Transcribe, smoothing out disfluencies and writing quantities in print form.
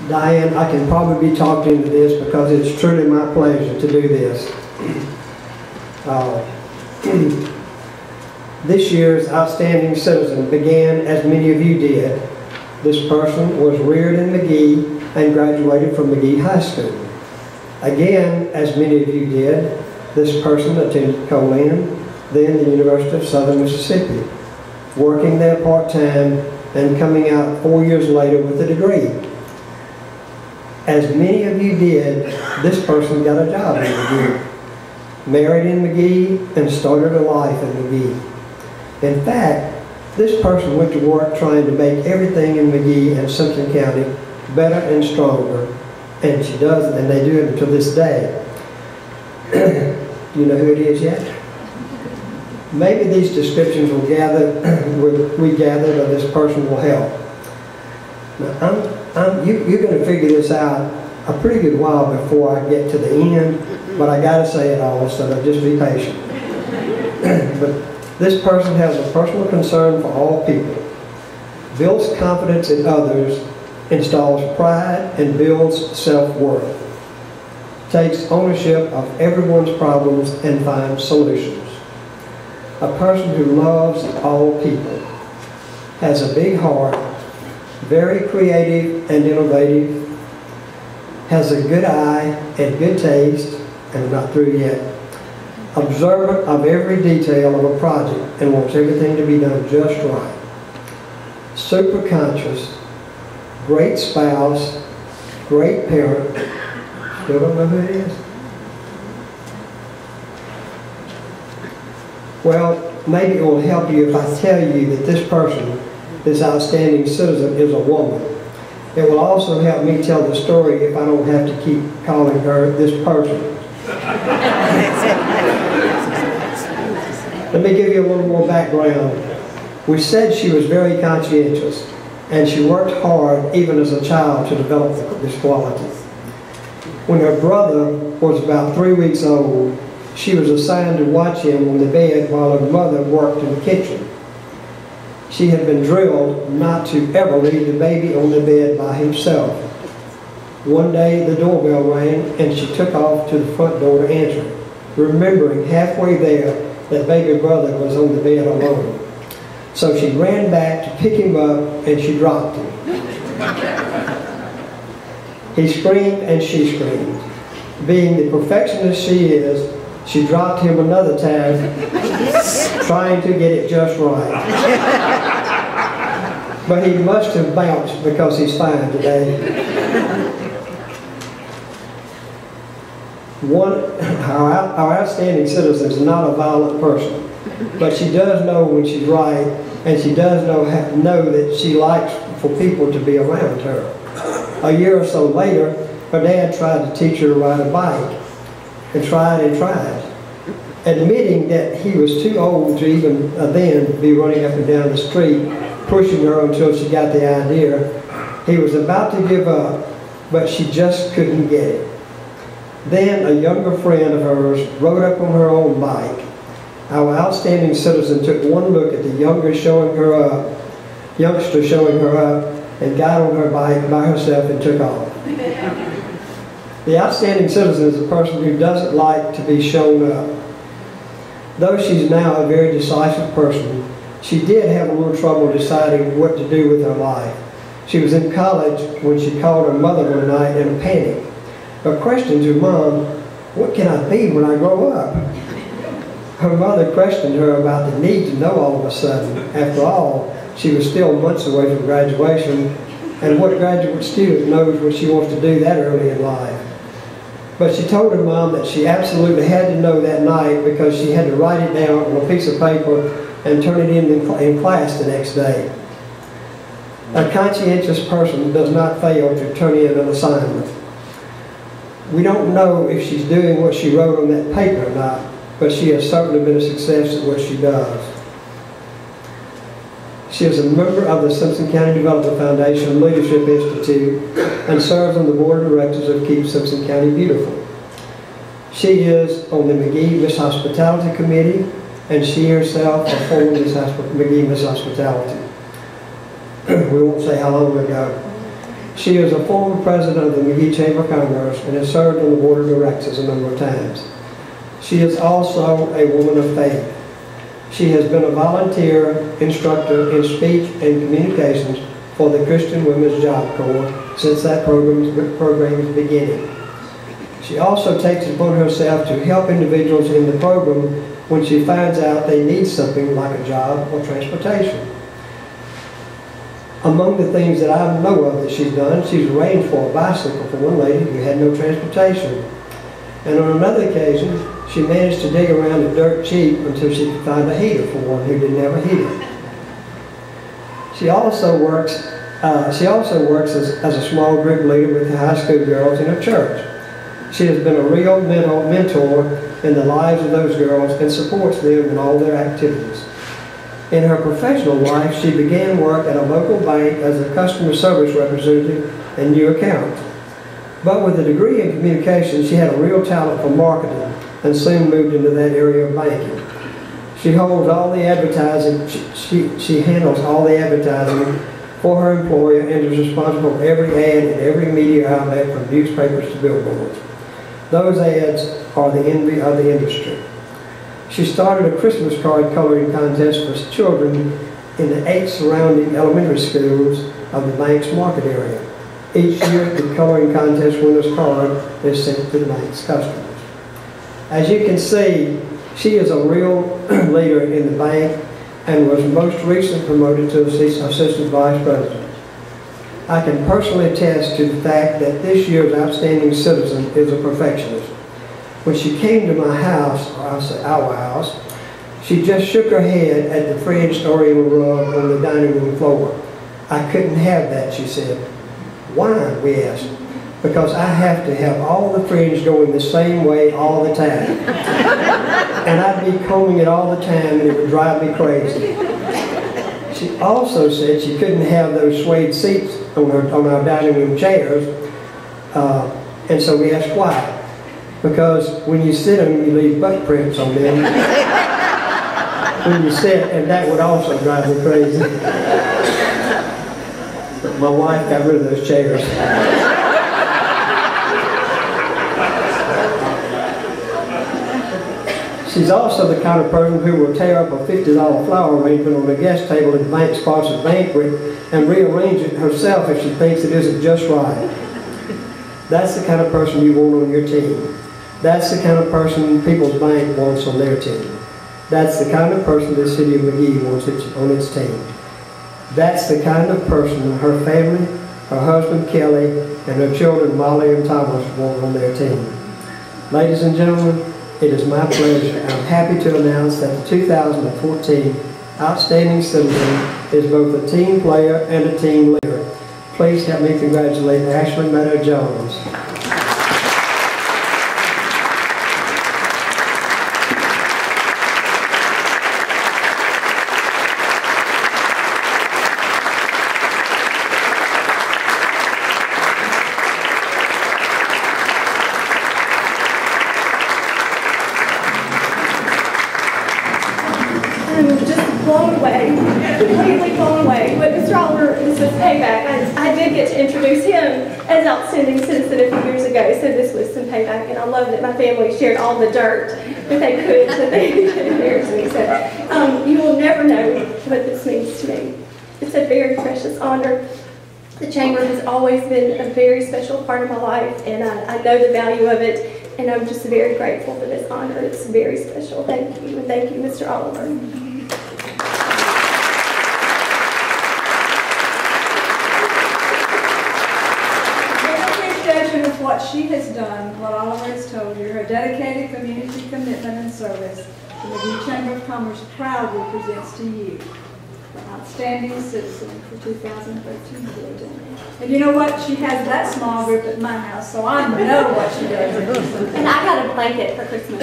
Diane, I can probably be talked into this because it's truly my pleasure to do this. This year's Outstanding Citizen began as many of you did. This person was reared in Magee and graduated from Magee High School. Again, as many of you did, this person attended Colin, then the University of Southern Mississippi, working there part-time and coming out 4 years later with a degree. As many of you did, this person got a job in Magee, married in Magee, and started a life in Magee. In fact, this person went to work trying to make everything in Magee and Simpson County better and stronger, and she does, and they do it until this day. Do you know who it is yet? Maybe these descriptions will we gathered of this person will help. Now, you're going to figure this out a pretty good while before I get to the end, but I got to say it all, so just be patient. But this person has a personal concern for all people, builds confidence in others, installs pride, and builds self-worth, takes ownership of everyone's problems and finds solutions. A person who loves all people, has a big heart, very creative and innovative, has a good eye and good taste, and I'm not through yet, observant of every detail of a project and wants everything to be done just right, super conscious, great spouse, great parent. Still don't know who it is? Well, maybe it will help you if I tell you that this person, this outstanding citizen, is a woman. It will also help me tell the story if I don't have to keep calling her this person. Let me give you a little more background. We said she was very conscientious, and she worked hard even as a child to develop this quality. When her brother was about 3 weeks old, she was assigned to watch him on the bed while her mother worked in the kitchen. She had been drilled not to ever leave the baby on the bed by himself. One day the doorbell rang and she took off to the front door to answer it, remembering halfway there that baby brother was on the bed alone. So she ran back to pick him up and she dropped him. He screamed and she screamed. Being the perfectionist she is, she dropped him another time, trying to get it just right. But he must have bounced because he's fine today. Our outstanding citizen is not a violent person, but she does know when she's right, and she does know that she likes for people to be around her. A year or so later, her dad tried to teach her to ride a bike, and tried, admitting that he was too old to even then be running up and down the street, pushing her until she got the idea. He was about to give up, but she just couldn't get it. Then a younger friend of hers rode up on her own bike. Our outstanding citizen took one look at the youngster showing her up, and got on her bike by herself and took off. The outstanding citizen is a person who doesn't like to be shown up. Though she's now a very decisive person, she did have a little trouble deciding what to do with her life. She was in college when she called her mother one night in a panic. Her question to Mom, "What can I be when I grow up?" Her mother questioned her about the need to know all of a sudden. After all, she was still months away from graduation, and what graduate student knows what she wants to do that early in life? But she told her mom that she absolutely had to know that night because she had to write it down on a piece of paper and turn it in class the next day. A conscientious person does not fail to turn in an assignment. We don't know if she's doing what she wrote on that paper or not, but she has certainly been a success at what she does. She is a member of the Simpson County Development Foundation Leadership Institute and serves on the board of directors of Keep Simpson County Beautiful. She is on the Magee Miss Hospitality Committee, and she herself a former Magee Miss Hospitality. We won't say how long ago. She is a former president of the Magee Chamber of Commerce and has served on the board of directors a number of times. She is also a woman of faith. She has been a volunteer instructor in speech and communications for the Christian Women's Job Corps since that program's beginning. She also takes it upon herself to help individuals in the program when she finds out they need something like a job or transportation. Among the things that I know of that she's done, she's arranged for a bicycle for one lady who had no transportation. And on another occasion, she managed to dig around the dirt cheap until she could find a heater for one who didn't have a heater. She also works as a small group leader with the high school girls in her church. She has been a real mentor in the lives of those girls and supports them in all their activities. In her professional life, she began work at a local bank as a customer service representative and new account. But with a degree in communication, she had a real talent for marketing and soon moved into that area of banking. She holds all the advertising, she handles all the advertising for her employer and is responsible for every ad in every media outlet from newspapers to billboards. Those ads are the envy of the industry. She started a Christmas card coloring contest for children in the 8 surrounding elementary schools of the bank's market area. Each year, the coloring contest winner's card is sent to the bank's customers. As you can see, she is a real leader in the bank and was most recently promoted to Assistant Vice President. I can personally attest to the fact that this year's Outstanding Citizen is a perfectionist. When she came to my house, or I'll say our house, she just shook her head at the fringed oriental rug on the dining room floor. I couldn't have that, she said. Why, we asked. Because I have to have all the fringe going the same way all the time. And I'd be combing it all the time and it would drive me crazy. She also said she couldn't have those suede seats on our dining room chairs, and so we asked why. Because when you sit on them, you leave butt prints on them when you sit, and that would also drive me crazy. But my wife got rid of those chairs. She's also the kind of person who will tear up a $50 flower arrangement on the guest table at the bank-sponsored banquet and rearrange it herself if she thinks it isn't just right. That's the kind of person you want on your team. That's the kind of person People's Bank wants on their team. That's the kind of person the city of Magee wants on its team. That's the kind of person her family, her husband Kelly, and her children Molly and Thomas want on their team. Ladies and gentlemen, it is my pleasure. I'm happy to announce that the 2014 Outstanding Citizen is both a team player and a team leader. Please help me congratulate Ashley Meadow-Jones. I'm just blown away, completely blown away. But Mr. Oliver, this was payback. I did get to introduce him as Outstanding Citizen a few years ago, so this was some payback. And I love that my family shared all the dirt that they could, so they could embarrass me. So you will never know what this means to me. It's a very precious honor. The Chamber has always been a very special part of my life, and I know the value of it. And I'm just very grateful for this honor. It's very special. Thank you. And thank you, Mr. Oliver. Appreciation of what she has done, what Oliver has told you, her dedicated community commitment and service, the Magee Chamber of Commerce proudly presents to you the Outstanding Citizen for 2013-14. And you know what? She has that small group at my house, so I know what she does. And I got a blanket for Christmas.